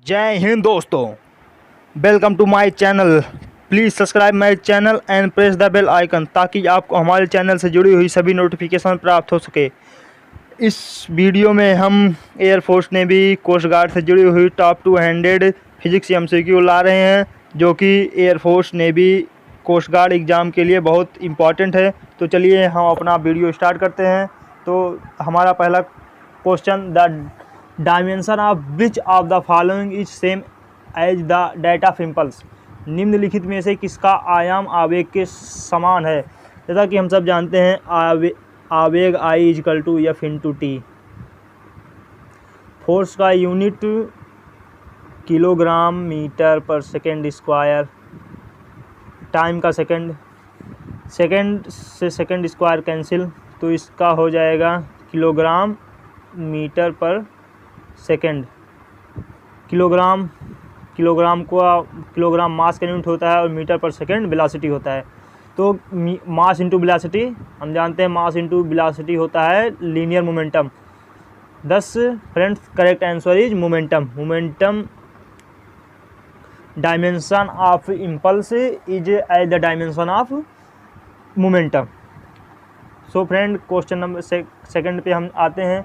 जय हिंद दोस्तों, welcome to my channel. Please subscribe my channel and press the bell icon ताकि आपको हमारे चैनल से जुड़ी हुई सभी नोटिफिकेशन प्राप्त हो सके। इस वीडियो में हम एयरफोर्स नेवी कोस्ट गार्ड से जुड़ी हुई टॉप 200 फिजिक्स एमसीक्यू ला रहे हैं, जो कि air force navy coast guard exam के लिए बहुत इम्पॉर्टेंट है। तो चलिए हम अपना वीडियो स्टार्ट करते हैं। तो हमारा पहला question, the dimension of which of the following is same as the that of impulse. निम्नलिखित में से किसका आयाम आवेग के समान है। जैसा कि हम सब जानते हैं, आवेग I equal to F into T. Force का unit kilogram metre per second square. Time का सेकेंड से सेकेंड स्क्वायर कैंसिल, तो इसका हो जाएगा kilogram metre per second. Kilogram mass का यूनिट होता है और मीटर पर सेकेंड वेलोसिटी होता है। तो मास इंटू वेलोसिटी, हम जानते हैं मास इंटू वेलोसिटी होता है linear momentum. Thus friends, correct answer is momentum dimension of impulse is as the dimension of momentum. So friend, question number second पे हम आते हैं।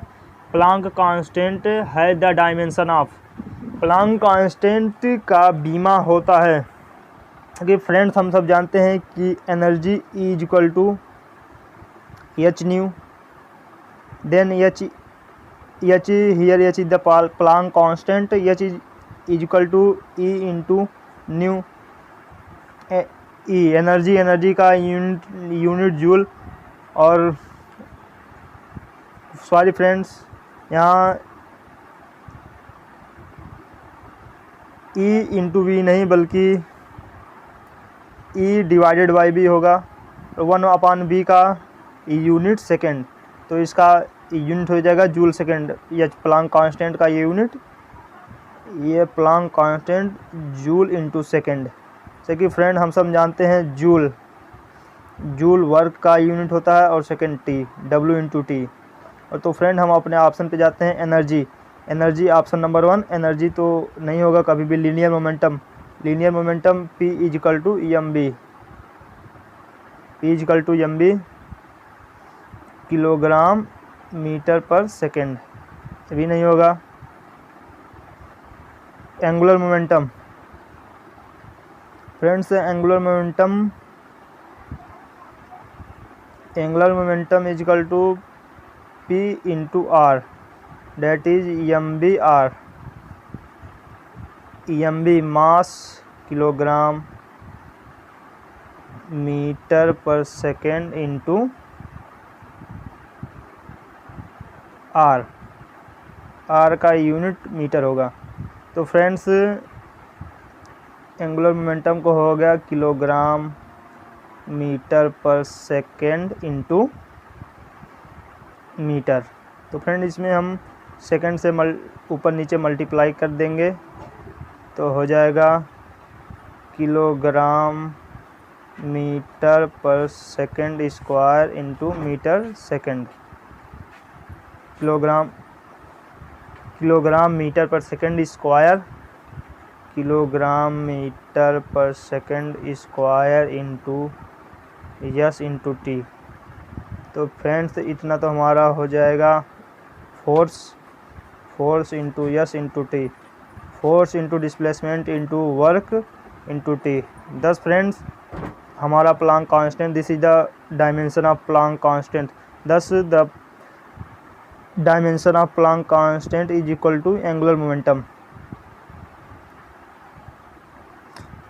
प्लांक कांस्टेंट है the dimension of. Planck constant का बीमा होता है कि फ्रेंड्स हम सब जानते हैं कि energy is equal to h nu, then h here h is the Planck constant, h is equal to E into nu. E energy का यूनिट जूल, और सॉरी फ्रेंड्स, यहाँ ई इंटू वी नहीं बल्कि ई डिवाइडेड बाई बी होगा। 1/b का unit second, तो इसका unit हो जाएगा जूल सेकेंड। ये प्लांक कांस्टेंट का ये Planck constant joule into second. जैसे कि फ्रेंड हम सब जानते हैं जूल वर्क का यूनिट होता है और second T, W into T. और तो फ्रेंड हम अपने ऑप्शन पे जाते हैं। Energy option number 1। एनर्जी तो नहीं होगा कभी भी। Linear momentum P is equal to m v kilogram metre per second, भी नहीं होगा। Angular momentum friends, angular momentum is equal to P into r, that is m v mass kilogram metre per second into r का unit metre होगा। तो friends, angular momentum को हो गया kilogram metre per second into metre. तो friend, इसमें हम second से ऊपर नीचे मल्टीप्लाई कर देंगे, तो हो जाएगा kilogram metre per second square into metre second. Kilogram metre per second square, kilogram metre per second square into S into T. तो फ्रेंड्स, इतना तो हमारा हो जाएगा force into S into T, force into displacement into work into T. 10 friends, हमारा Planck constant, this is the dimension of Planck constant. 10 the dimension of Planck constant is equal to angular momentum.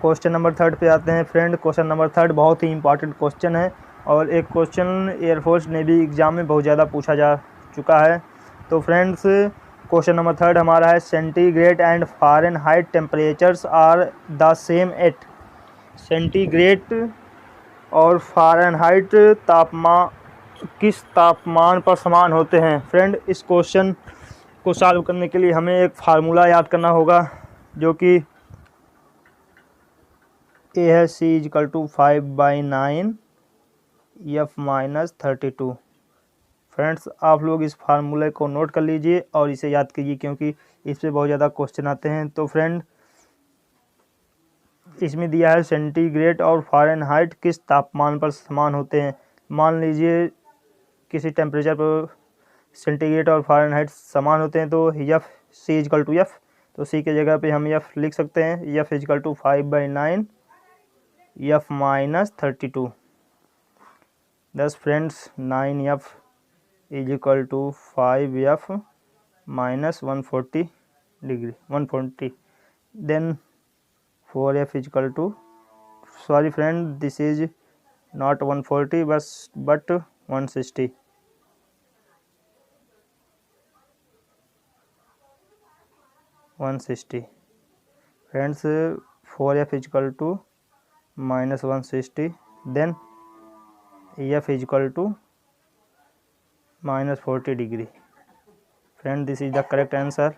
Question number 3 पे आते हैं friend. Question number 3 बहुत ही important question है और एक question air force navy exam में बहुत ज़्यादा पूछा जा चुका है। तो फ्रेंड्स, क्वेश्चन नंबर 3 हमारा है, centigrade and Fahrenheit temperatures are the same at. Centigrade और फ़ारेनहाइट तापमान किस तापमान पर समान होते हैं। फ्रेंड, इस क्वेश्चन को सॉल्व करने के लिए हमें एक फार्मूला याद करना होगा, जो कि ए है C is equal to 5/9 F-32। Friends आप लोग इस फार्मूले को नोट कर लीजिए और इसे याद कीजिए, क्योंकि इस पे बहुत ज़्यादा क्वेश्चन आते हैं। तो फ्रेंड इसमें दिया है सेंटीग्रेड और फ़ारेनहाइट किस तापमान पर समान होते हैं। मान लीजिए किसी टेम्परेचर पर सेंटीग्रेड और फ़ारेनहाइट समान होते हैं, तो F C is equal to F, तो सी की जगह पे हम एफ लिख सकते हैं, F is equal to 5/9 F minus 32। Thus friends 9 F is equal to 5 F minus 140 then 4 F is equal to, sorry friend this is not 140 but 160। Friends 4 F is equal to minus 160 then F is equal to minus 40 degree. Friend this is the correct answer.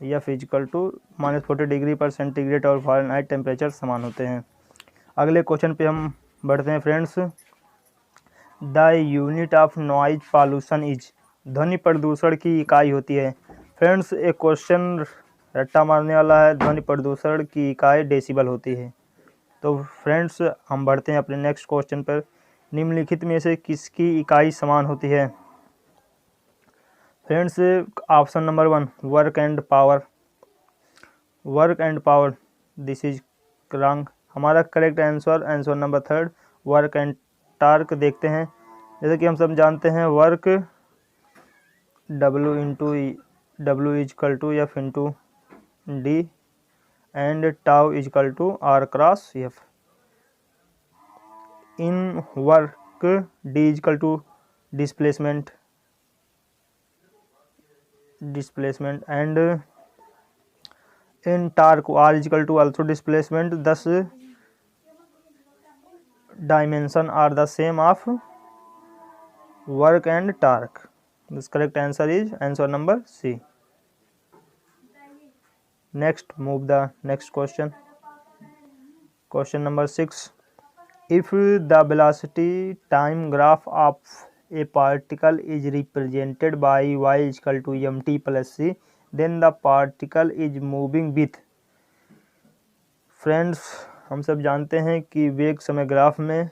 F is equal to minus 40 degree पर centigrade और Fahrenheit temperature समान होते हैं। अगले question पे हम बढ़ते हैं friends. The unit of noise pollution is, ध्वनि प्रदूषण की इकाई होती है। फ्रेंड्स एक क्वेश्चन रट्टा मारने वाला है, ध्वनि प्रदूषण की इकाई डेसिबल होती है। तो फ्रेंड्स हम बढ़ते हैं अपने नेक्स्ट क्वेश्चन पर। निम्नलिखित में से किसकी इकाई समान होती है। Friends option number 1 work and power, this is wrong. हमारा correct answer number 3 work and torque. देखते हैं, जैसे कि हम सब जानते हैं work W equal to F into D and tau equal to R cross F. In work D equal to displacement and in torque R equal to also displacement, thus dimension are the same of work and torque. This correct answer is answer number C. Next, move the next question. Question number 6. If the velocity time graph of a particle is represented by y equal to mt plus c, then the particle is moving with. Friends हम सब जानते हैं कि वेग समय graph में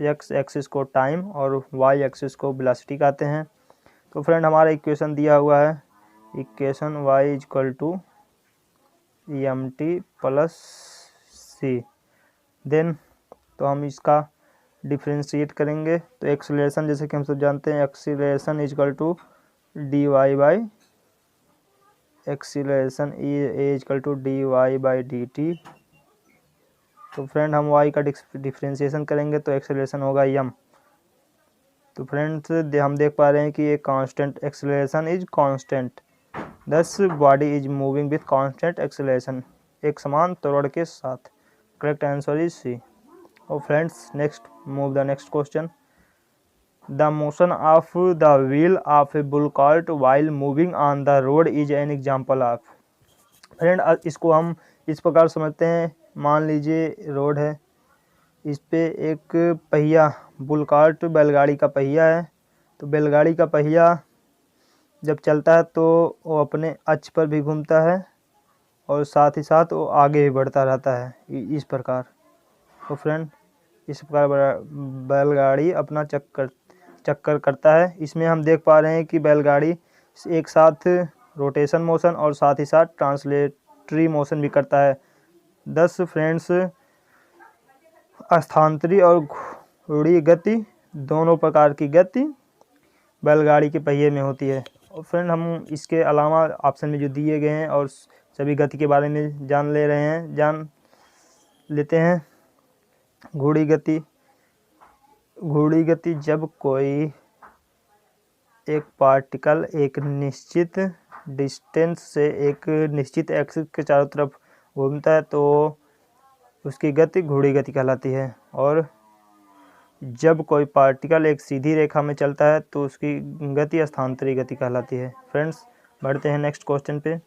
X axis को time और वाई एक्सिस को वेलोसिटी कहते हैं। तो फ्रेंड हमारा इक्वेशन दिया हुआ है, equation Y is equal to m t plus c. Then तो हम इसका डिफ्रेंशिएट करेंगे, तो एक्सीलरेशन जैसे कि हम सब जानते हैं acceleration is equal to d y by acceleration a is equal to d y by d t. तो फ्रेंड हम वाई का डिफ्रेंशिएशन करेंगे तो एक्सीलरेशन होगा यम। तो फ्रेंड्स हम देख पा रहे हैं कि ये constant acceleration is constant, thus body is moving with constant acceleration, एक समान त्वरण के साथ। Correct answer is C. और friends next move the next question. The motion of the wheel of a bull cart while moving on the road is an example of. Friend इसको हम इस प्रकार समझते हैं, मान लीजिए रोड है, इस पे एक पहिया बुल कार्ट बैलगाड़ी का पहिया है। तो बैलगाड़ी का पहिया जब चलता है तो वो अपने अक्ष पर भी घूमता है और साथ ही साथ वो आगे भी बढ़ता रहता है इस प्रकार। तो फ्रेंड इस प्रकार बैलगाड़ी अपना चक्कर करता है। इसमें हम देख पा रहे हैं कि बैलगाड़ी एक साथ रोटेशन मोशन और साथ ही साथ ट्रांसलेटरी मोशन भी करता है। 10 फ्रेंड्स स्थानांतरी और घूर्णी गति दोनों प्रकार की गति बैलगाड़ी के पहिए में होती है। और फ्रेंड हम इसके अलावा ऑप्शन में जो दिए गए हैं और सभी गति के बारे में जान लेते हैं। घूर्णी गति जब कोई एक पार्टिकल एक निश्चित डिस्टेंस से एक निश्चित एक्सिस के चारों तरफ घूमता है तो उसकी गति घूर्णी गति कहलाती है, और जब कोई पार्टिकल एक सीधी रेखा में चलता है तो उसकी गति स्थानांतरी गति कहलाती है। फ्रेंड्स बढ़ते हैं नेक्स्ट क्वेश्चन पे।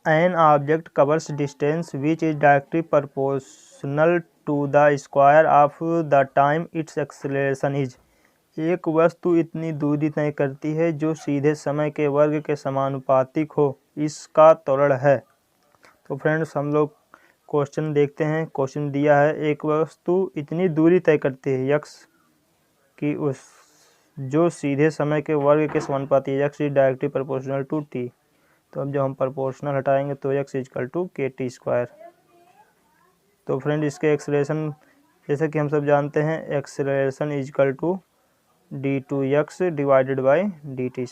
An object covers distance which is directly proportional to the square of the time its acceleration is। एक वस्तु इतनी दूरी तय करती है जो सीधे समय के वर्ग के समानुपातिक हो, इसका त्वरण है। तो फ्रेंड्स हम लोग क्वेश्चन देखते हैं। क्वेश्चन दिया है एक वस्तु इतनी दूरी तय करती है x की उस जो सीधे समय के वर्ग के समानुपाती है, x is directly proportional to t। तो अब जब हम प्रोपोर्शनल हटाएंगे तो x is equal to k t square. तो फ्रेंड इसके एक्सेलरेशन जैसे कि हम सब जानते हैं, acceleration is equal to d2x divided by dt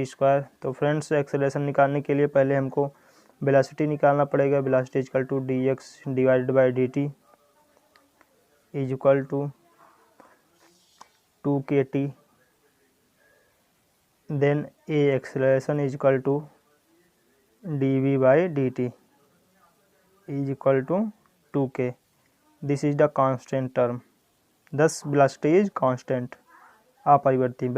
square. तो फ्रेंड्स एक्सेलरेशन निकालने के लिए पहले हमको वेलोसिटी निकालना पड़ेगा। Velocity is equal to dx divided by dt is equal to 2kt। Then a acceleration is equal to dv by dt is equal to 2k। This is the constant term, thus velocity is constant, अपरिवर्ती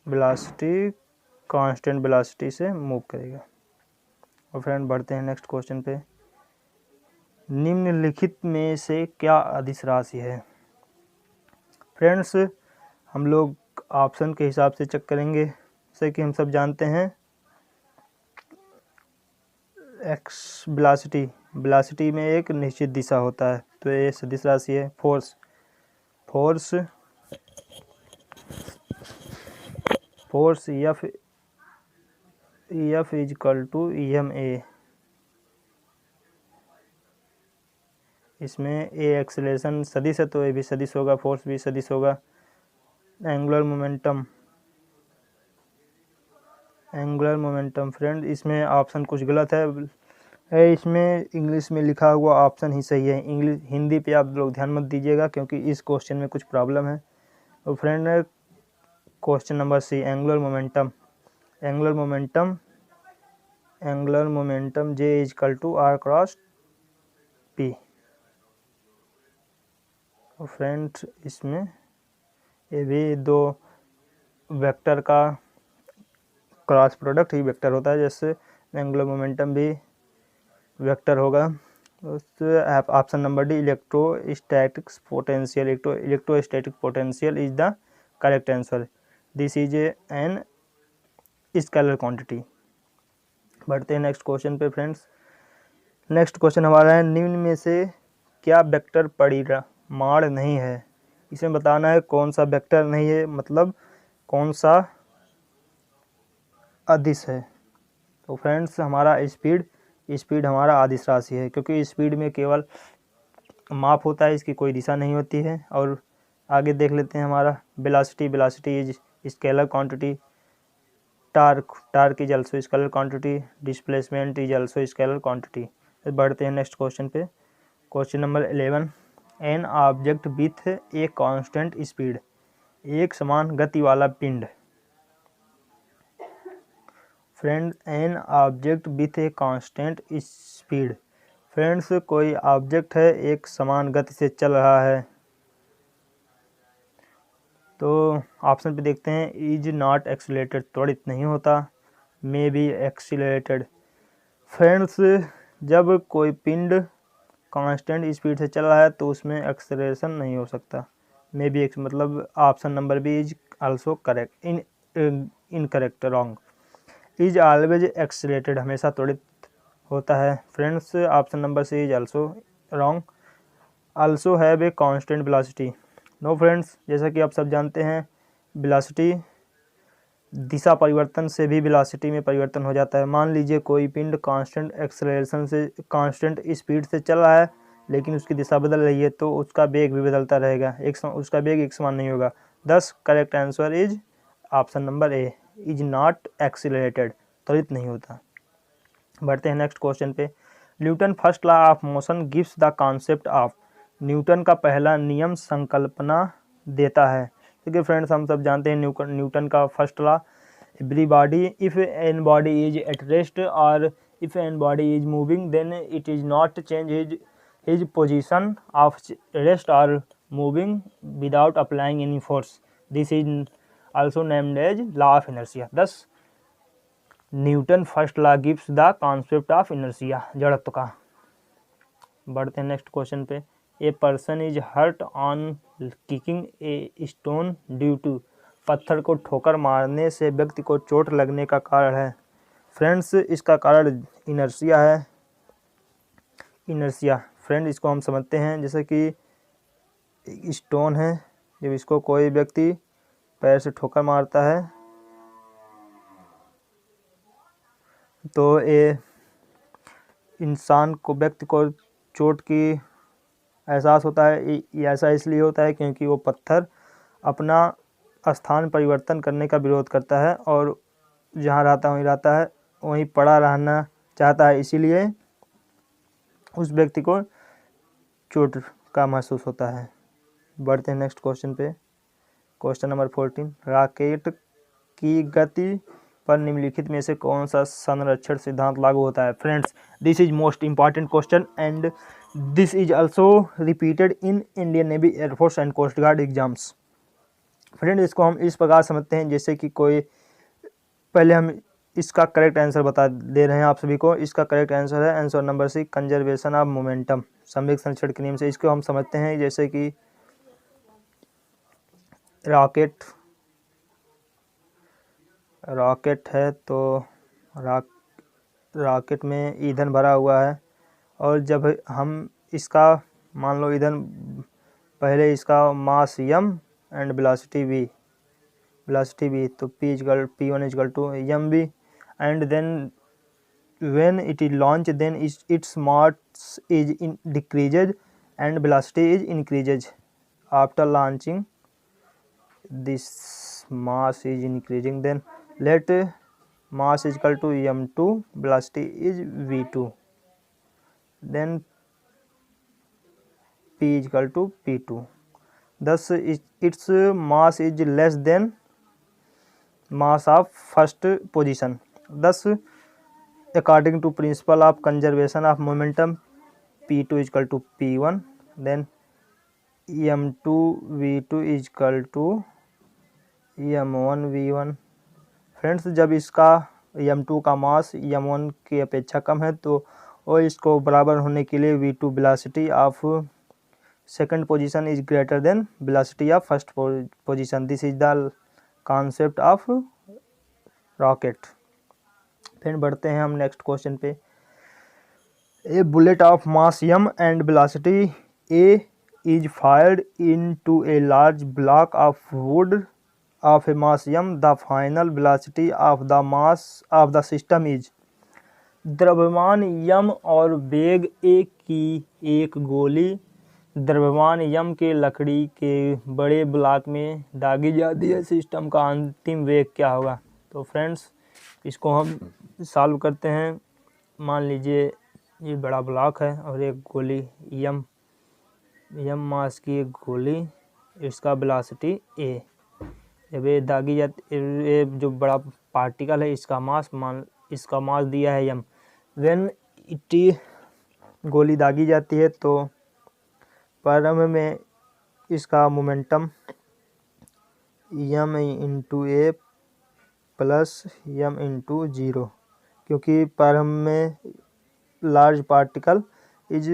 velocity constant velocity से move करेगा। और friend बढ़ते हैं next question पे। निम्नलिखित में से क्या अदिश राशि है? फ्रेंड्स हम लोग ऑप्शन के हिसाब से चेक करेंगे। जैसे कि हम सब जानते हैं एक्स वेलोसिटी में एक निश्चित दिशा होता है, तो ये सदिश राशि है। Force F is equal to EMA। इसमें ए एक्सेलरेशन सदिश है तो ए भी सदिश होगा, फोर्स भी सदिश होगा। एंगुलर मोमेंटम फ्रेंड इसमें ऑप्शन कुछ गलत है। इसमें इंग्लिश में लिखा हुआ ऑप्शन ही सही है। इंग्लिश हिंदी पे आप लोग ध्यान मत दीजिएगा क्योंकि इस क्वेश्चन में कुछ प्रॉब्लम है। तो friend question number C, angular momentum J is equal to R cross P. और फ्रेंड्स इसमें ये भी दो वेक्टर का क्रॉस प्रोडक्ट ही वेक्टर होता है, जैसे एंगुलर मोमेंटम भी वेक्टर होगा। Option number D, electrostatic potential is the correct answer. This is an scalar quantity. बढ़ते हैं नेक्स्ट क्वेश्चन पे फ्रेंड्स। नेक्स्ट क्वेश्चन हमारा है, निम्न में से क्या वेक्टर परिमाण नहीं है? इसमें बताना है कौन सा वेक्टर नहीं है, मतलब कौन सा अदिश है। तो फ्रेंड्स हमारा स्पीड हमारा अदिश राशि है, क्योंकि स्पीड में केवल माप होता है, इसकी कोई दिशा नहीं होती है। और आगे देख लेते हैं हमारा velocity is scalar quantity, torque is also scalar quantity, displacement is also scalar quantity. बढ़ते हैं नेक्स्ट क्वेश्चन पे। Question number 11, an object with a constant speed, एक समान गति वाला पिंड। Friend an object with a constant speed, friends कोई object है एक समान गति से चल रहा है। तो ऑप्शन पे देखते हैं, इज नॉट एक्सीलरेटेड त्वरित नहीं होता, मे बी एक्सीलरेटेड। फ्रेंड्स जब कोई पिंड कांस्टेंट स्पीड से चल रहा है तो उसमें एक्सेलरेशन नहीं हो सकता। मे बी मतलब option number B is also correct, incorrect, wrong. Is always accelerated, हमेशा त्वरित होता है। Friends option number C is also wrong. Also have a constant velocity, no friends. जैसा कि आप सब जानते हैं वेलोसिटी दिशा परिवर्तन से भी वेलोसिटी में परिवर्तन हो जाता है। मान लीजिए कोई पिंड कांस्टेंट एक्सेलरेशन से कांस्टेंट स्पीड से चल रहा है, लेकिन उसकी दिशा बदल रही है तो उसका वेग भी बदलता रहेगा, उसका वेग एक समान नहीं होगा। दस correct answer is option number A, is not accelerated, त्वरित नहीं होता। बढ़ते हैं नेक्स्ट क्वेश्चन पे। Newton first law of motion gives the concept of, Newton का पहला नियम संकल्पना देता है। क्योंकि फ्रेंड्स हम सब जानते हैं न्यूटन का first law, every body if an body is at rest और if an body is moving then it is not change his position of rest और moving without applying any force. This is also named as law of inertia. Thus, Newton first law gives the concept of inertia, जड़त्व का। बढ़ते हैं next question पे। A person is hurt on kicking a stone due to, पत्थर को ठोकर मारने से व्यक्ति को चोट लगने का कारण है। फ्रेंड्स, इसका कारण इनर्शिया है। इनर्शिया फ्रेंड इसको हम समझते हैं जैसे कि स्टोन है, जब इसको कोई व्यक्ति पैर से ठोकर मारता है तो ये इंसान को, व्यक्ति को चोट की एहसास होता है। ये ऐसा इसलिए होता है क्योंकि वो पत्थर अपना स्थान परिवर्तन करने का विरोध करता है और जहाँ रहता है वहीं पड़ा रहना चाहता है, इसीलिए उस व्यक्ति को चोट का महसूस होता है। बढ़ते हैं नेक्स्ट क्वेश्चन पे। क्वेश्चन नंबर 14, रॉकेट की गति पर निम्नलिखित में से कौन सा संरक्षण सिद्धांत लागू होता है? Friends, this is most important question and this is also repeated in Indian navy, air force and coast guard exams. Friend, इसको हम इस प्रकार समझते हैं जैसे कि कोई, पहले हम इसका करेक्ट आंसर बता दे रहे हैं आप सभी को। इसका करेक्ट आंसर है answer number C, conservation of momentum, संवेग संरक्षण के नियम से। इसको हम समझते हैं जैसे कि रॉकेट है तो रॉकेट में ईंधन भरा हुआ है और जब हम इसका, मान लो ईंधन, पहले इसका mass m and velocity v, तो p1 equal to mv and then when it is launched then its mass is decreases and velocity is increases. After launching this mass is increasing, then let mass is equal to m2, velocity is v2, then p is equal to p2. Thus its mass is less than mass of first position. Thus, according to principle of conservation of momentum, p2 is equal to p1, then m2 v2 is equal to m1 v1. Friends, जब इसका m2 का मास m1 की अपेक्षा कम है तो और इसको बराबर होने के लिए v2 velocity of second position is greater than velocity of first position. This is the concept of rocket. फिर बढ़ते हैं हम नेक्स्ट क्वेश्चन पे। A bullet of mass m and velocity a is fired into a large block of wood of a mass m. The final velocity of the mass of the system is, द्रव्यमान m और वेग a की एक गोली द्रव्यमान m के लकड़ी के बड़े ब्लॉक में दागी जाती है, सिस्टम का अंतिम वेग क्या होगा? तो फ्रेंड्स, इसको हम सॉल्व करते हैं। मान लीजिए ये बड़ा ब्लॉक है और एक गोली m मास की एक गोली, इसका वेलोसिटी a। जब ये दागी जाती, ये जो बड़ा पार्टिकल है इसका मास दिया है m। व्हेन इट गोली दागी जाती है तो प्रारंभ में इसका momentum m into a plus m into 0, क्योंकि प्रारंभ में large particle is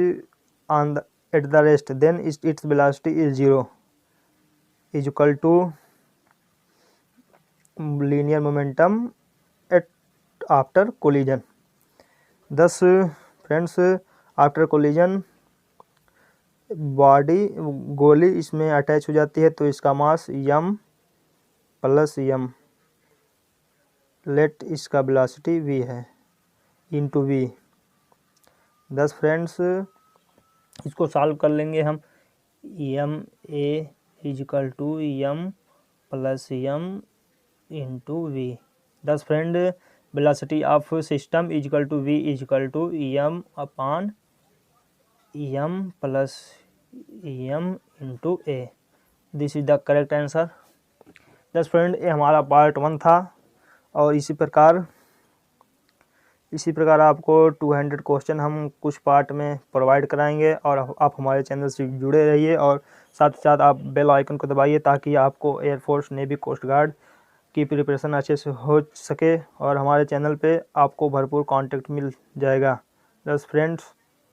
on at the rest, then its velocity is 0 is equal to linear momentum at after collision. Thus friends, after collision गोली इसमें अटैच हो जाती है तो इसका mass m plus m, let इसका वेलोसिटी v है into v। Thus friends, इसको सॉल्व कर लेंगे हम। m a is equal to m plus m into v। दस friend, velocity of system is equal to v is equal to m upon m plus m into a। This is the correct answer. दस friend, ये हमारा part 1 था और इसी प्रकार इसी प्रकार आपको 200 क्वेश्चन हम कुछ पार्ट में प्रोवाइड कराएंगे और आप हमारे चैनल से जुड़े रहिए और साथ ही साथ आप बेल आइकन को दबाइए ताकि आपको एयरफोर्स, नेवी, कोस्ट गार्ड की प्रिपरेशन अच्छे से हो सके और हमारे चैनल पे आपको भरपूर कंटेंट मिल जाएगा। बस फ्रेंड्स,